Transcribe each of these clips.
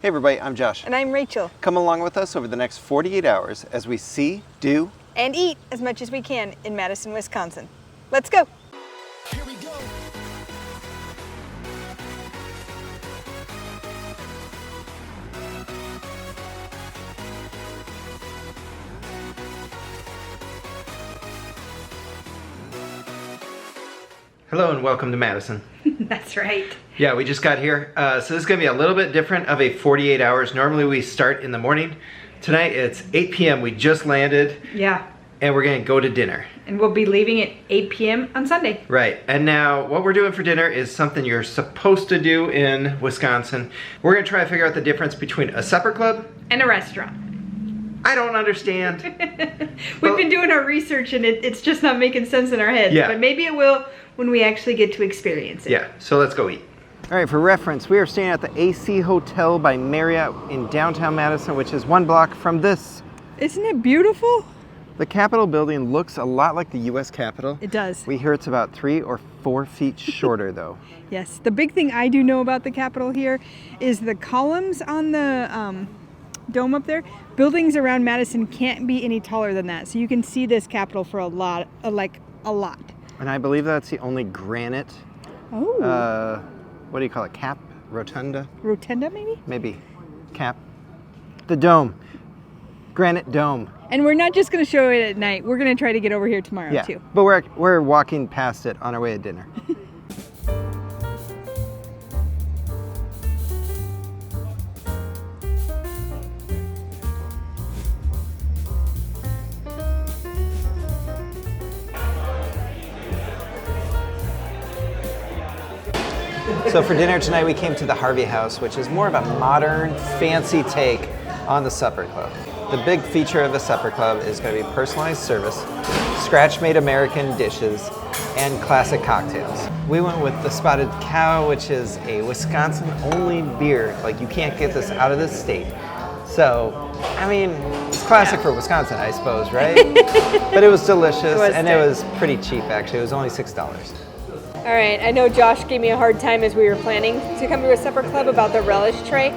Hey everybody, I'm Josh. And I'm Rachel. Come along with us over the next 48 hours as we see, do, and eat as much as we can in Madison, Wisconsin. Let's go. Here we go. Hello and welcome to Madison. That's right. Yeah, we just got here. So this is gonna be a little bit different of a 48 hours. Normally we start in the morning. Tonight it's 8 p.m. We just landed. Yeah. And we're gonna go to dinner. And we'll be leaving at 8 p.m. on Sunday. Right, and now what we're doing for dinner is something you're supposed to do in Wisconsin. We're gonna try to figure out the difference between a supper club and a restaurant. I don't understand. We've been doing our research and it's just not making sense in our heads. Yeah. But maybe it will when we actually get to experience it. Yeah, so let's go eat. All right, for reference, we are staying at the AC Hotel by Marriott in downtown Madison, which is 1 block from this. Isn't it beautiful? The Capitol building looks a lot like the US Capitol. It does. We hear it's about 3 or 4 feet shorter though. Yes. The big thing I do know about the Capitol here is the columns on the dome up there. Buildings around Madison can't be any taller than that. So you can see this Capitol for a lot. And I believe that's the only granite, Oh. what do you call it, cap? Rotunda? Rotunda maybe? Maybe. Cap. The dome. Granite dome. And we're not just going to show it at night. We're going to try to get over here tomorrow Yeah, too. but we're walking past it on our way to dinner. So for dinner tonight, we came to the Harvey House, which is more of a modern, fancy take on the supper club. The big feature of the supper club is going to be personalized service, scratch-made American dishes, and classic cocktails. We went with the Spotted Cow, which is a Wisconsin-only beer. Like, you can't get this out of this state. So, I mean, it's classic for Wisconsin, I suppose, right? But it was delicious, and it was pretty cheap, actually. It was only $6. All right, I know Josh gave me a hard time as we were planning to come to a supper club about the relish tray,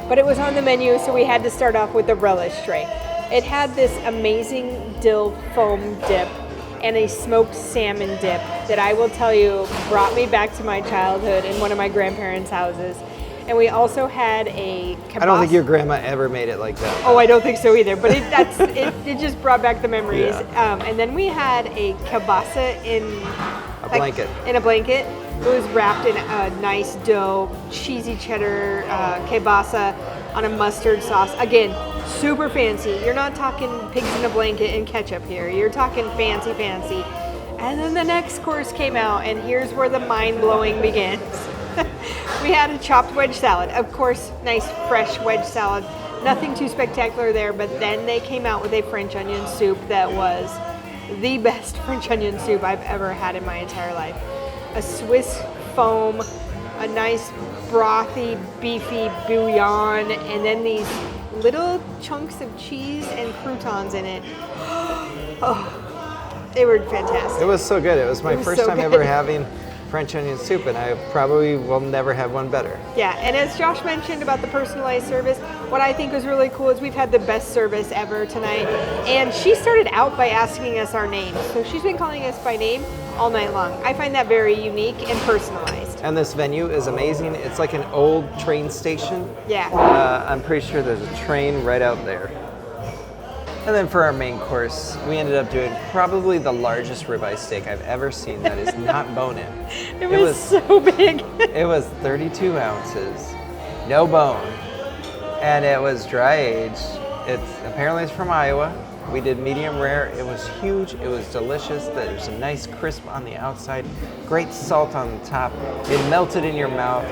but it was on the menu, so we had to start off with the relish tray. It had this amazing dill foam dip and a smoked salmon dip that I will tell you brought me back to my childhood in one of my grandparents' houses. And we also had a kielbasa. I don't think your grandma ever made it like that. Oh, I don't think so either, but it just brought back the memories. Yeah. And then we had a kielbasa in A blanket. In a blanket. It was wrapped in a nice dough, cheesy cheddar kielbasa on a mustard sauce. Again, super fancy. You're not talking pigs in a blanket and ketchup here. You're talking fancy, fancy. And then the next course came out, and here's where the mind-blowing begins. We had a chopped wedge salad. Of course, nice fresh wedge salad. Nothing too spectacular there, but then they came out with a French onion soup that was the best French onion soup I've ever had in my entire life. A Swiss foam, a nice brothy, beefy bouillon, and then these little chunks of cheese and croutons in it. Oh, they were fantastic. It was so good. It was my first time good. ever having French onion soup, and I probably will never have one better. Yeah, and as Josh mentioned about the personalized service, what I think was really cool is we've had the best service ever tonight. And she started out by asking us our names. So she's been calling us by name all night long. I find that very unique and personalized. And this venue is amazing. It's like an old train station. Yeah. I'm pretty sure there's a train right out there. And then for our main course, we ended up doing probably the largest ribeye steak I've ever seen that is not bone-in. It was so big. It was 32 ounces, no bone, and it was dry aged. Apparently it's from Iowa. We did medium rare. It was huge. It was delicious. There's a nice crisp on the outside, great salt on the top. It melted in your mouth.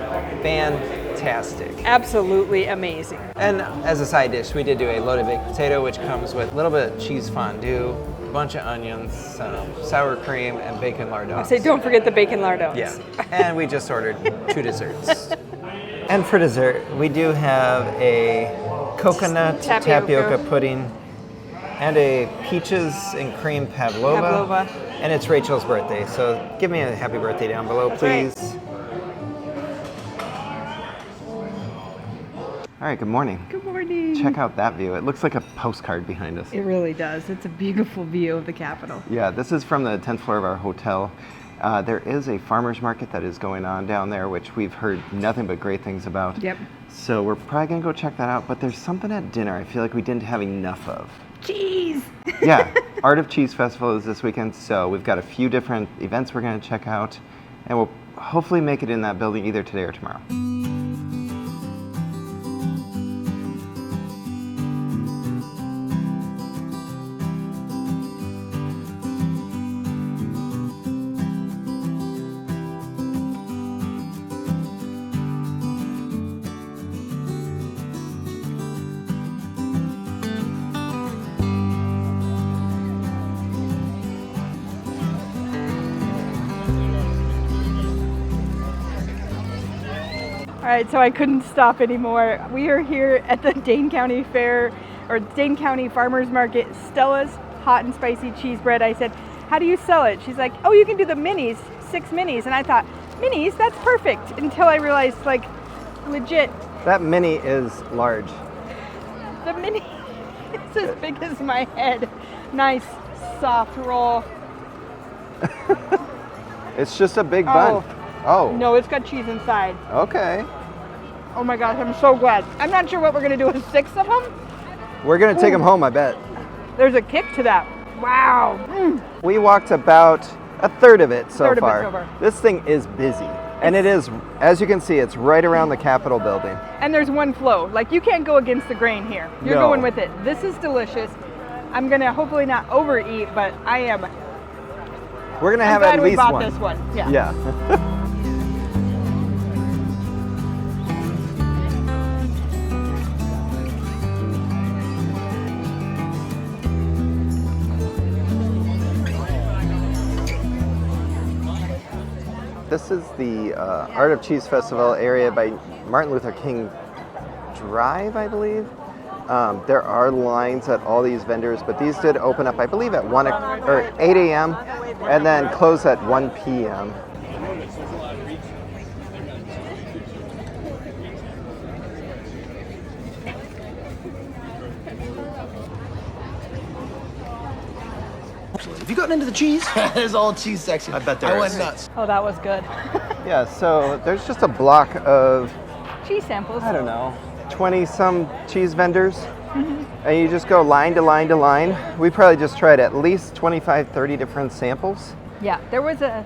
Fantastic. Absolutely amazing. And as a side dish, we did do a loaded baked potato, which comes with a little bit of cheese fondue, a bunch of onions, sour cream, and bacon lardons. So don't forget the bacon lardons. Yeah, and we just ordered 2 desserts. And for dessert, we do have a coconut tapioca pudding and a peaches and cream pavlova. And it's Rachel's birthday, so give me a happy birthday down below, please. Right. All right, good morning. Good morning. Check out that view. It looks like a postcard behind us. It really does. It's a beautiful view of the Capitol. Yeah, this is from the 10th floor of our hotel. There is a farmers market that is going on down there, which we've heard nothing but great things about. Yep. So we're probably gonna go check that out, but there's something at dinner I feel like we didn't have enough of. Cheese! Yeah, Art of Cheese Festival is this weekend, so we've got a few different events we're gonna check out, and we'll hopefully make it in that building either today or tomorrow. All right, so I couldn't stop anymore. We are here at the Dane County Fair, or Dane County Farmers Market. Stella's hot and spicy cheese bread. I said, how do you sell it? She's like, oh, you can do the minis, 6 minis. And I thought, minis, that's perfect. Until I realized, like, legit, That mini is large. the mini is as big as my head. Nice, soft roll. It's just a big bun. Oh. No, it's got cheese inside. Okay. Oh my gosh, I'm so glad. I'm not sure what we're gonna do with 6 of them. We're gonna take them home, I bet. There's a kick to that. Wow. We walked about a third of it so Third of far. it's over. This thing is busy. And it is, as you can see, it's right around the Capitol building. And there's one flow. Like, you can't go against the grain here. You're No. going with it. This is delicious. I'm gonna hopefully not overeat, but I am. We're gonna I'm have glad at we least bought one. this one. Yeah. Yeah. This is the Art of Cheese Festival area by Martin Luther King Drive, I believe. There are lines at all these vendors, but these did open up, I believe, at 8 a.m. and then close at 1 p.m. Have you gotten into the cheese? There's all cheese section. I bet there I is. went nuts. Oh, that was good. Yeah, so there's just a block of, Cheese samples. I don't know, 20 some cheese vendors. And you just go line to line to line. We probably just tried at least 25, 30 different samples. Yeah, there was a,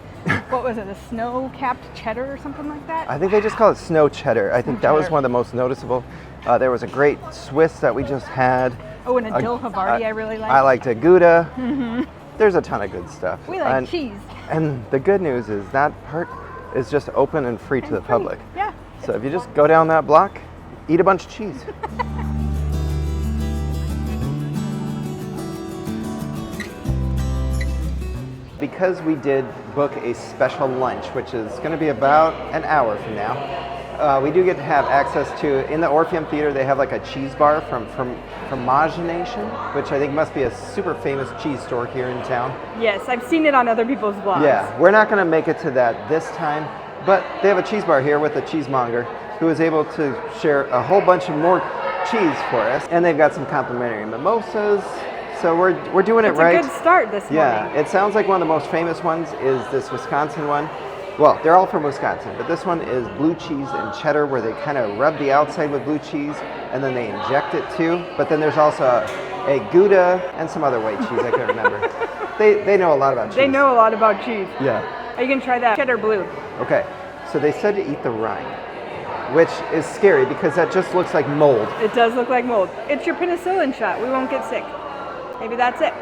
what was it, a snow-capped cheddar or something like that? I think they just call it snow cheddar. I think that was cheddar. one of the most noticeable. There was a great Swiss that we just had. Oh, and a dill Havarti I really like. I liked a Gouda. There's a ton of good stuff. We like cheese. And the good news is that part is just open and free to the Free. public. Yeah. So if you just go down that block, eat a bunch of cheese. Because we did book a special lunch, which is going to be about an hour from now, we do get to have access to, in the Orpheum Theater, they have like a cheese bar from Homogenation, which I think must be a super famous cheese store here in town. Yes, I've seen it on other people's vlogs. Yeah, we're not going to make it to that this time, but they have a cheese bar here with a cheesemonger who is able to share a whole bunch of more cheese for us, and they've got some complimentary mimosas. So we're doing it right. It's a good start this morning. Yeah, it sounds like one of the most famous ones is this Wisconsin one. Well, they're all from Wisconsin, but this one is blue cheese and cheddar, where they kind of rub the outside with blue cheese and then they inject it too. But then there's also a Gouda and some other white cheese I can't remember. They know a lot about cheese. They know a lot about cheese. Yeah. Are you gonna try that cheddar blue? Okay, so they said to eat the rind, which is scary because that just looks like mold. It does look like mold. It's your penicillin shot. We won't get sick. Maybe that's it.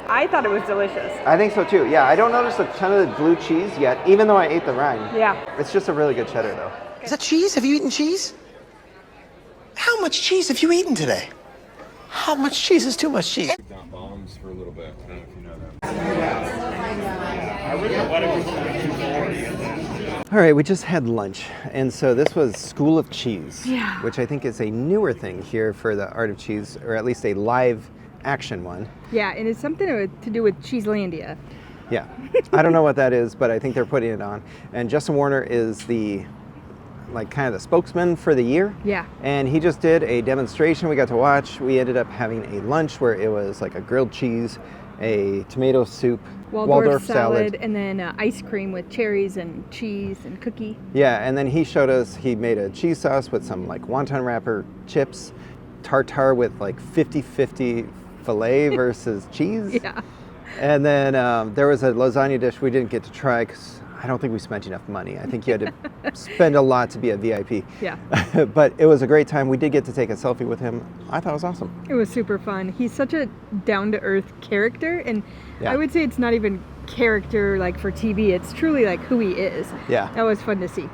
I thought it was delicious. I think so too. Yeah, I don't notice a ton of the blue cheese yet, even though I ate the rind. Yeah. It's just a really good cheddar though. Is that cheese? Have you eaten cheese? How much cheese have you eaten today? How much cheese is too much cheese? Down bombs for a little bit. I don't know if you know that. All right, we just had lunch, and so this was School of Cheese, Yeah. which I think is a newer thing here for the Art of Cheese, or at least a live action one. Yeah, and it's something to do with Cheeselandia. Yeah, I don't know what that is, but I think they're putting it on. And Justin Warner is the like kind of the spokesman for the year. Yeah. And he just did a demonstration we got to watch. We ended up having a lunch where it was like a grilled cheese, a tomato soup, Waldorf salad, and then ice cream with cherries and cheese and cookie. Yeah, and then he showed us, he made a cheese sauce with some like wonton wrapper chips, tartare with like 50-50 filet versus cheese. Yeah. And then there was a lasagna dish we didn't get to try because I don't think we spent enough money. I think you had to spend a lot to be a VIP. Yeah. But it was a great time. We did get to take a selfie with him. I thought it was awesome. It was super fun. He's such a down-to-earth character, and Yeah. I would say it's not even character like for TV. It's truly like who he is. Yeah. That was fun to see.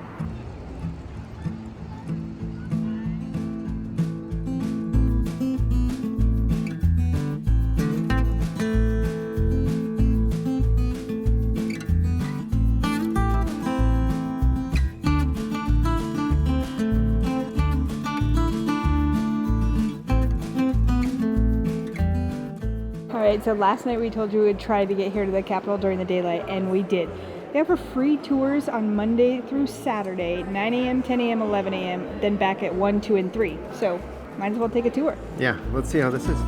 Alright, so last night we told you we would try to get here to the Capitol during the daylight, and we did. They offer free tours on Monday through Saturday, 9 a.m., 10 a.m., 11 a.m., then back at 1, 2, and 3. So might as well take a tour. Yeah, let's see how this is.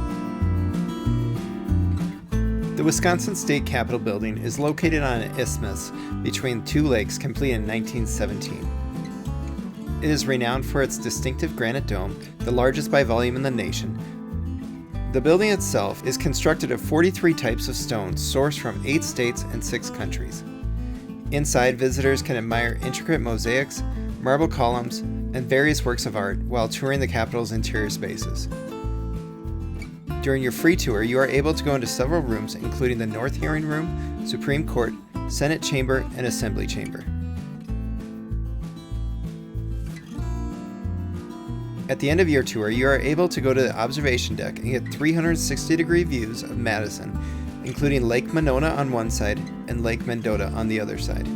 The Wisconsin State Capitol building is located on an isthmus between two lakes completed in 1917. It is renowned for its distinctive granite dome, the largest by volume in the nation. The building itself is constructed of 43 types of stones sourced from 8 states and 6 countries. Inside, visitors can admire intricate mosaics, marble columns, and various works of art while touring the Capitol's interior spaces. During your free tour, you are able to go into several rooms, including the North Hearing Room, Supreme Court, Senate Chamber, and Assembly Chamber. At the end of your tour, you are able to go to the observation deck and get 360-degree views of Madison, including Lake Monona on one side and Lake Mendota on the other side.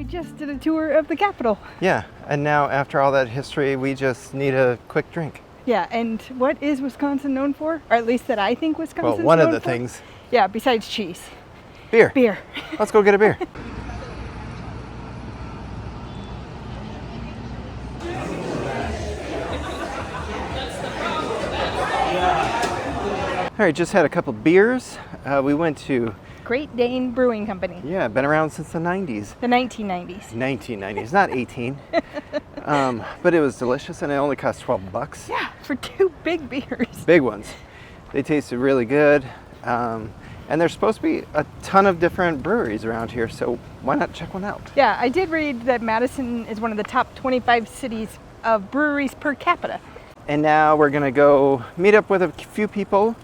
Just did a tour of the Capitol. Yeah, and now after all that history, we just need a quick drink. Yeah, and what is Wisconsin known for? Or at least that I think Wisconsin's Well, one of known the for? things. Yeah, besides cheese. Beer. Beer. Let's go get a beer. All right, just had a couple beers. We went to, Great Dane Brewing Company. yeah, been around since the 90s. The 1990s. 1990s, not 18. But it was delicious and it only cost $12. Yeah, for 2 big beers. Big ones. They tasted really good. And there's supposed to be a ton of different breweries around here, so why not check one out? Yeah, I did read that Madison is one of the top 25 cities of breweries per capita. And now we're gonna go meet up with a few people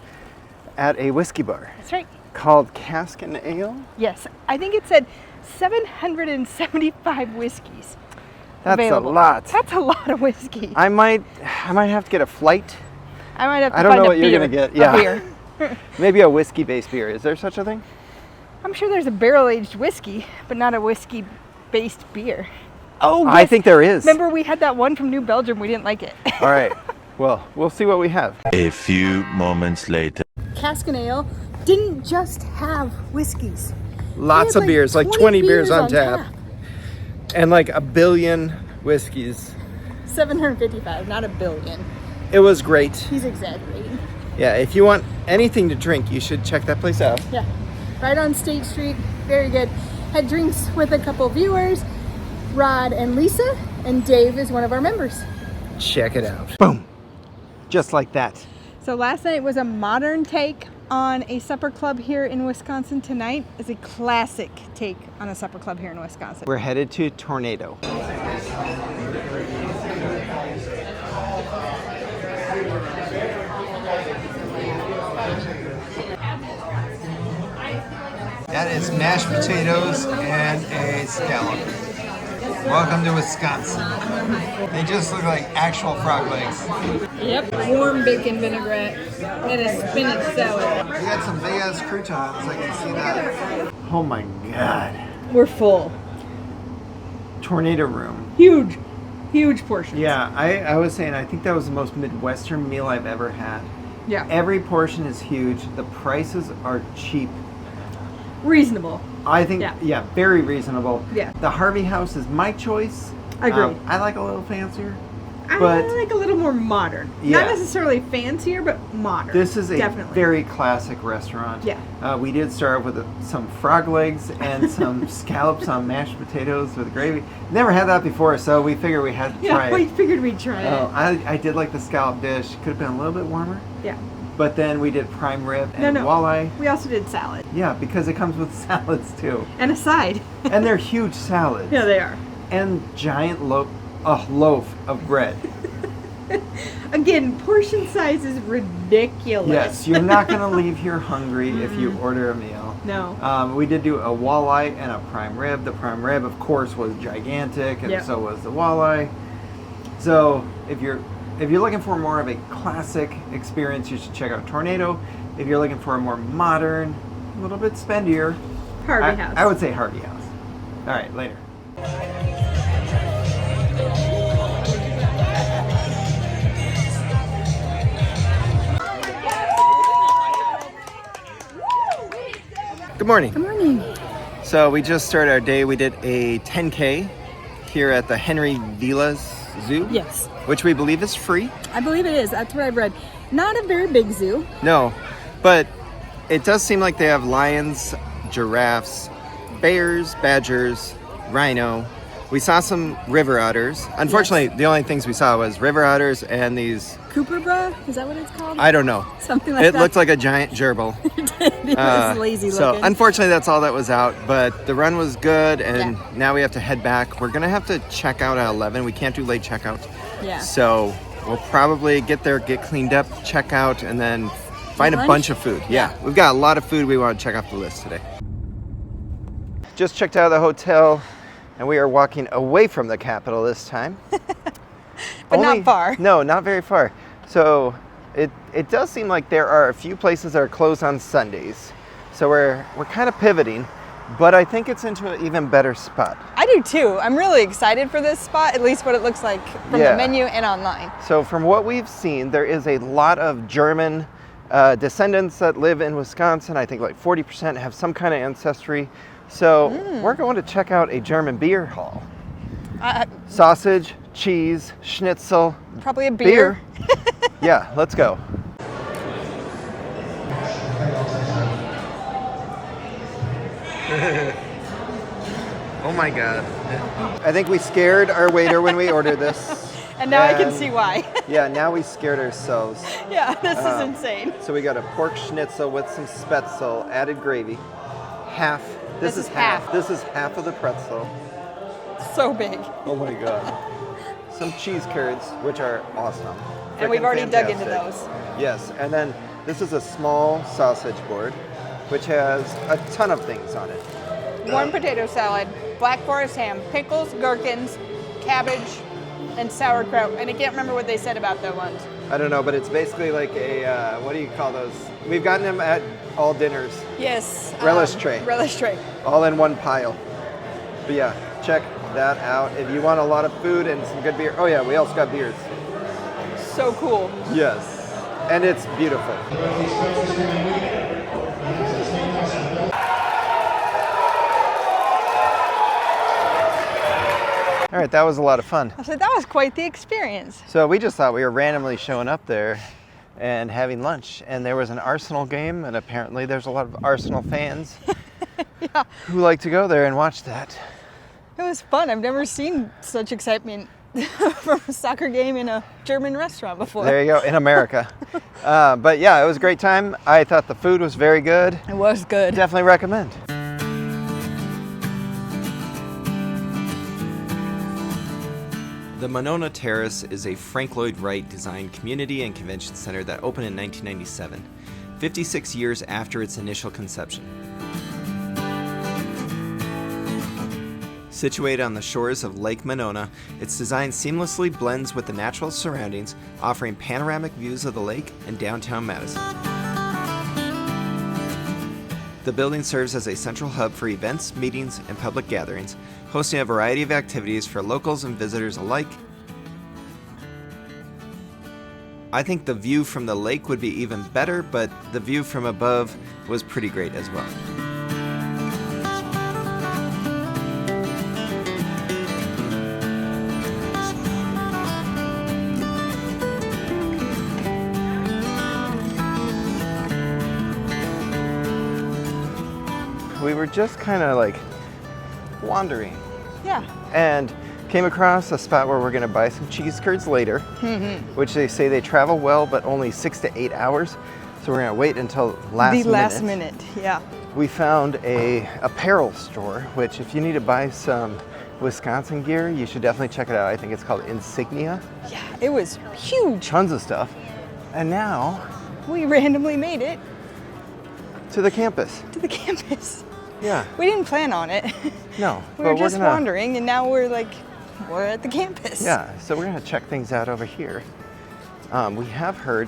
at a whiskey bar That's right. called Cask and Ale. Yes, I think it said 775 whiskeys. That's available. a lot. That's a lot of whiskey. I might have to get a flight. I might have to I don't find know a what you're beer. gonna get. A Yeah. beer. Maybe a whiskey-based beer. Is there such a thing? I'm sure there's a barrel-aged whiskey, but not a whiskey-based beer. Oh, yes. I think there is. Remember we had that one from New Belgium, we didn't like it. All right. Well, we'll see what we have. A few moments later. Cask and Ale didn't just have whiskeys. Lots They of had beers, like 20 beers on tap. tap. And like a billion whiskeys. 755, not a billion. It was great. He's exaggerating. Yeah, if you want anything to drink, you should check that place out. Yeah, right on State Street, very good. Had drinks with a couple viewers, Rod and Lisa, and Dave is one of our members. Check it out. Boom. Just like that. So last night was a modern take on a supper club here in Wisconsin. Tonight is a classic take on a supper club here in Wisconsin. We're headed to Tornado. That is mashed potatoes and a scallop. Welcome to Wisconsin. They just look like actual frog legs. Yep. Warm bacon vinaigrette and a spinach salad. We got some big ass croutons. I can see that. Oh my god. We're full. Tornado room. Huge. Huge portions. Yeah, I was saying, I think that was the most Midwestern meal I've ever had. Yeah. Every portion is huge. The prices are cheap. Reasonable. I think, yeah, very reasonable. Yeah. The Harvey House is my choice. I agree. I like a little fancier. I But like a little more modern. Yeah. Not necessarily fancier, but modern. this is a Definitely. very classic restaurant. Yeah. We did start with some frog legs and some scallops on mashed potatoes with gravy. Never had that before, so we figured we had to try Yeah, we it. figured we'd try Oh, it. I did like the scallop dish. Could have been a little bit warmer. Yeah. But then we did prime rib and No. walleye. We also did salad. Yeah, because it comes with salads too. And a side. And they're huge salads. Yeah, they are. And giant loaf of bread. Again, portion size is ridiculous. Yes, you're not going to leave here hungry if you order a meal. No. We did do a walleye and a prime rib. The prime rib, of course, was gigantic, and Yep. so was the walleye. So if you're looking for more of a classic experience, you should check out Tornado. If you're looking for a more modern, a little bit spendier, Harvey House. I would say Harvey House. All right, later. Good morning. Good morning. So we just started our day. We did a 10K here at the Henry Villas Zoo. Yes, Which we believe is free. I believe it is. That's what I've read. Not a very big zoo. No, but it does seem like they have lions, giraffes, bears, badgers, rhino. We saw some river otters. Unfortunately, the only things we saw was river otters and these, Cooperbra? Is that what it's called? I don't know. Something like It that. looked like a giant gerbil. It was lazy So looking. unfortunately, that's all that was out. But the run was good, and Yeah. now we have to head back. We're gonna have to check out at 11. We can't do late checkout. Yeah. So we'll probably get there, get cleaned up, check out, and then find a Lunch? bunch of food. Yeah, we've got a lot of food we want to check off the list today. Just checked out of the hotel, and we are walking away from the Capitol this time. But not far. No, not very far. So it does seem like there are a few places that are closed on Sundays. So we're kind of pivoting, but I think it's into an even better spot. I do too. I'm really excited for this spot, at least what it looks like from Yeah. the menu and online. So from what we've seen, there is a lot of German descendants that live in Wisconsin. I think like 40% have some kind of ancestry. So we're going to check out a German beer hall. Sausage, cheese, schnitzel, Probably a beer. Yeah, let's go. Oh my God. I think we scared our waiter when we ordered this. And now I can see why. Yeah, now we scared ourselves. Yeah, this is insane. So we got a pork schnitzel with some spätzle, added gravy. Half. This is half. This is half of the pretzel. So big. Oh my God. Some cheese curds, which are awesome. And we've Frickin' already dug into fantastic. those. Yes, and then this is a small sausage board, which has a ton of things on it. Warm potato salad, black forest ham, pickles, gherkins, cabbage, and sauerkraut. And I can't remember what they said about the ones. I don't know, but it's basically like a, what do you call those? We've gotten them at all dinners, Yes. Relish tray. Relish tray. all in one pile. But yeah, check that out. If you want a lot of food and some good beer. Oh yeah, we also got beers. So cool. Yes, and it's beautiful. All right, that was a lot of fun. I said that was quite the experience. So we just thought we were randomly showing up there and having lunch, and there was an Arsenal game, and apparently there's a lot of Arsenal fans who like to go there and watch that. It was fun. I've never seen such excitement from a soccer game in a German restaurant before. There you go, in America. But yeah, it was a great time. I thought the food was very good. It was good. Definitely recommend. The Monona Terrace is a Frank Lloyd Wright designed community and convention center that opened in 1997, 56 years after its initial conception. Situated on the shores of Lake Monona, its design seamlessly blends with the natural surroundings, offering panoramic views of the lake and downtown Madison. The building serves as a central hub for events, meetings, and public gatherings, hosting a variety of activities for locals and visitors alike. I think the view from the lake would be even better, but the view from above was pretty great as well. We were just kind of like wandering. Yeah. And came across a spot where we're going to buy some cheese curds later, which they say they travel well, but only 6 to 8 hours. So we're going to wait until last minute. Yeah. We found a apparel store, which if you need to buy some Wisconsin gear, you should definitely check it out. I think it's called Insignia. Yeah, it was huge. Tons of stuff. And now We randomly made it to the campus. to the campus. Yeah. We didn't plan on it. No. We were but just we're gonna, wandering, and now we're at the campus. Yeah, so we're gonna check things out over here. We have heard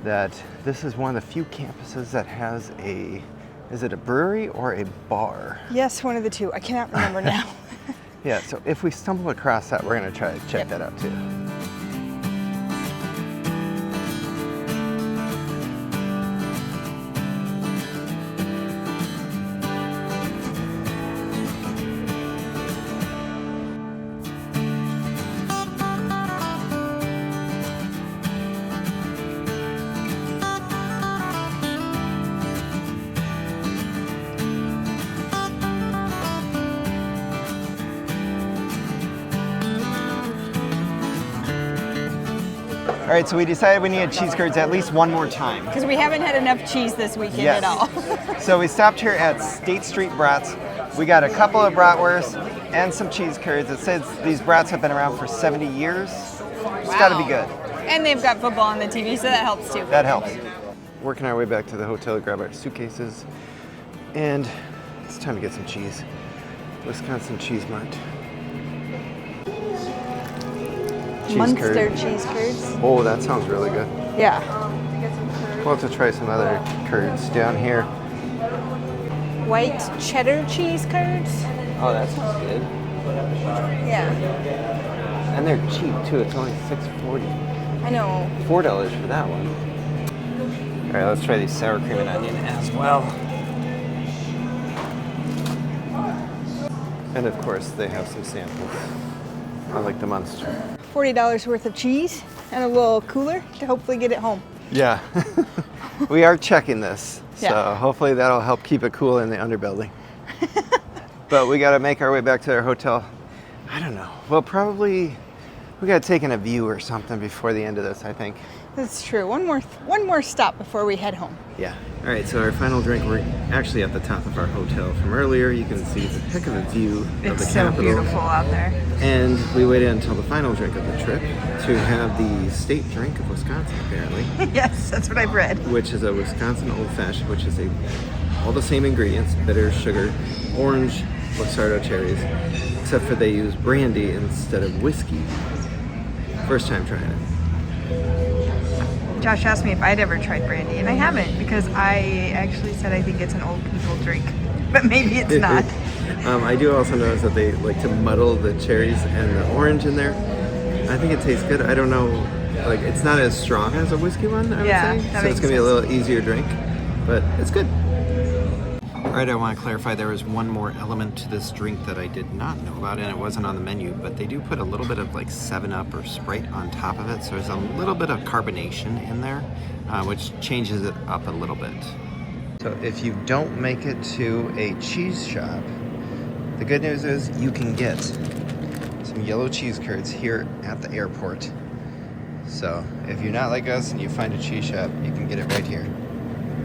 that this is one of the few campuses that has is it a brewery or a bar? Yes, one of the two. I cannot remember now. Yeah, so if we stumble across that, we're gonna try to check that out too. All right, so we decided we needed cheese curds at least one more time. Because we haven't had enough cheese this weekend at all. So we stopped here at State Street Brats. We got a couple of bratwurst and some cheese curds. It says these brats have been around for 70 years. It's gotta be good. And they've got football on the TV, so that helps too. That helps. Working our way back to the hotel to grab our suitcases. And it's time to get some cheese. Wisconsin Cheese Mart. Munster cheese curds. Oh, that sounds really good. Yeah. We'll have to try some other curds down here. White cheddar cheese curds. Oh, that sounds good. Yeah. And they're cheap too. It's only $6.40. I know. $4 for that one. All right, let's try these sour cream and onion as well. And of course, they have some samples. I like the Munster. $40 worth of cheese and a little cooler to hopefully get it home. Yeah. We are checking this, so Yeah. hopefully that'll help keep it cool in the underbelly. But we got to make our way back to our hotel. I don't know. Well, probably we got to take in a view or something before the end of this, I think. That's true. One more stop before we head home. Yeah. All right, so our final drink, we're actually at the top of our hotel from earlier. You can see the heck of a view of the Capitol. out there. And we waited until the final drink of the trip to have the state drink of Wisconsin, apparently. Yes, that's what I've read. Which is a Wisconsin Old Fashioned, which is all the same ingredients, bitter, sugar, orange, Luxardo cherries, except for they use brandy instead of whiskey. First time trying it. Josh asked me if I'd ever tried brandy, and I haven't because I actually said I think it's an old people drink, but maybe it's not. I do also notice that they like to muddle the cherries and the orange in there. I think it tastes good. I don't know, like it's not as strong as a whiskey one, I would say. So it's gonna be a little easier drink, but it's good. All right, I want to clarify there was one more element to this drink that I did not know about, and it wasn't on the menu, but they do put a little bit of like 7-Up or Sprite on top of it, so there's a little bit of carbonation in there, which changes it up a little bit. So if you don't make it to a cheese shop, the good news is you can get some yellow cheese curds here at the airport. So if you're not like us and you find a cheese shop, you can get it right here.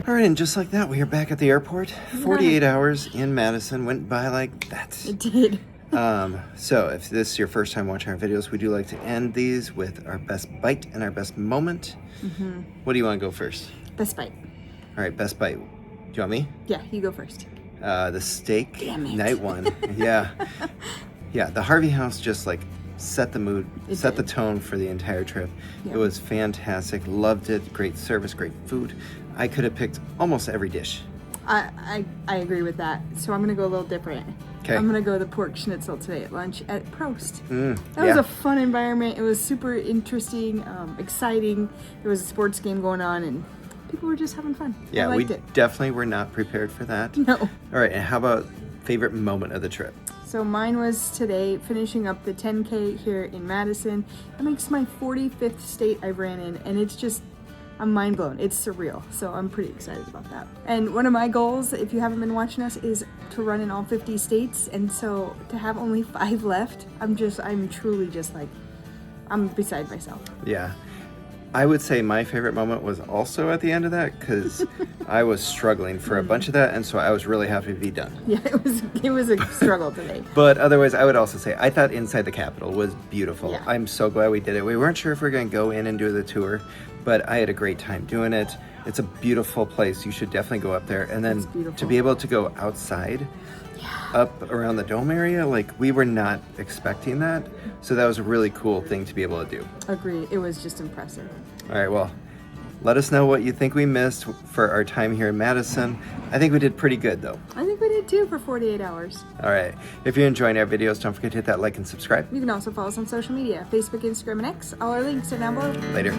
All right, and just like that, we are back at the airport. 48 hours in Madison went by like that. It did. So if this is your first time watching our videos, we do like to end these with our best bite and our best moment. What do you want to go first? Best bite. All right, best bite. Do you want me? Yeah, you go first. The steak Damn it. night one. Yeah. Yeah, the Harvey House just like set the mood, set the tone for the entire trip. Yeah. It was fantastic. Loved it. Great service, great food. I could have picked almost every dish. I agree with that. So I'm gonna go a little different. 'Kay. I'm gonna go the pork schnitzel today at lunch at Prost. That yeah. was a fun environment. It was super interesting, exciting. There was a sports game going on, and people were just having fun. Yeah, I we liked it. definitely were not prepared for that. No. All right, and how about favorite moment of the trip? So mine was today finishing up the 10K here in Madison. That makes my 45th state I've ran in, and it's just, I'm mind blown. It's surreal. So I'm pretty excited about that. And one of my goals, if you haven't been watching us, is to run in all 50 states. And so to have only 5 left, I'm truly just like, I'm beside myself. Yeah. I would say my favorite moment was also at the end of that because I was struggling for a bunch of that, and so I was really happy to be done. Yeah, it was a struggle today. But otherwise, I would also say I thought Inside the Capitol was beautiful. Yeah. I'm so glad we did it. We weren't sure if we were going to go in and do the tour, but I had a great time doing it. It's a beautiful place. You should definitely go up there. And then It's beautiful. to be able to go outside, up around the dome area, like we were not expecting that. So that was a really cool thing to be able to do. Agree. It was just impressive. All right, well, let us know what you think we missed for our time here in Madison. I think we did pretty good, though. I think we did too for 48 hours. All right. If you're enjoying our videos, don't forget to hit that like and subscribe. You can also follow us on social media, Facebook, Instagram, and X. All our links are down below. Later.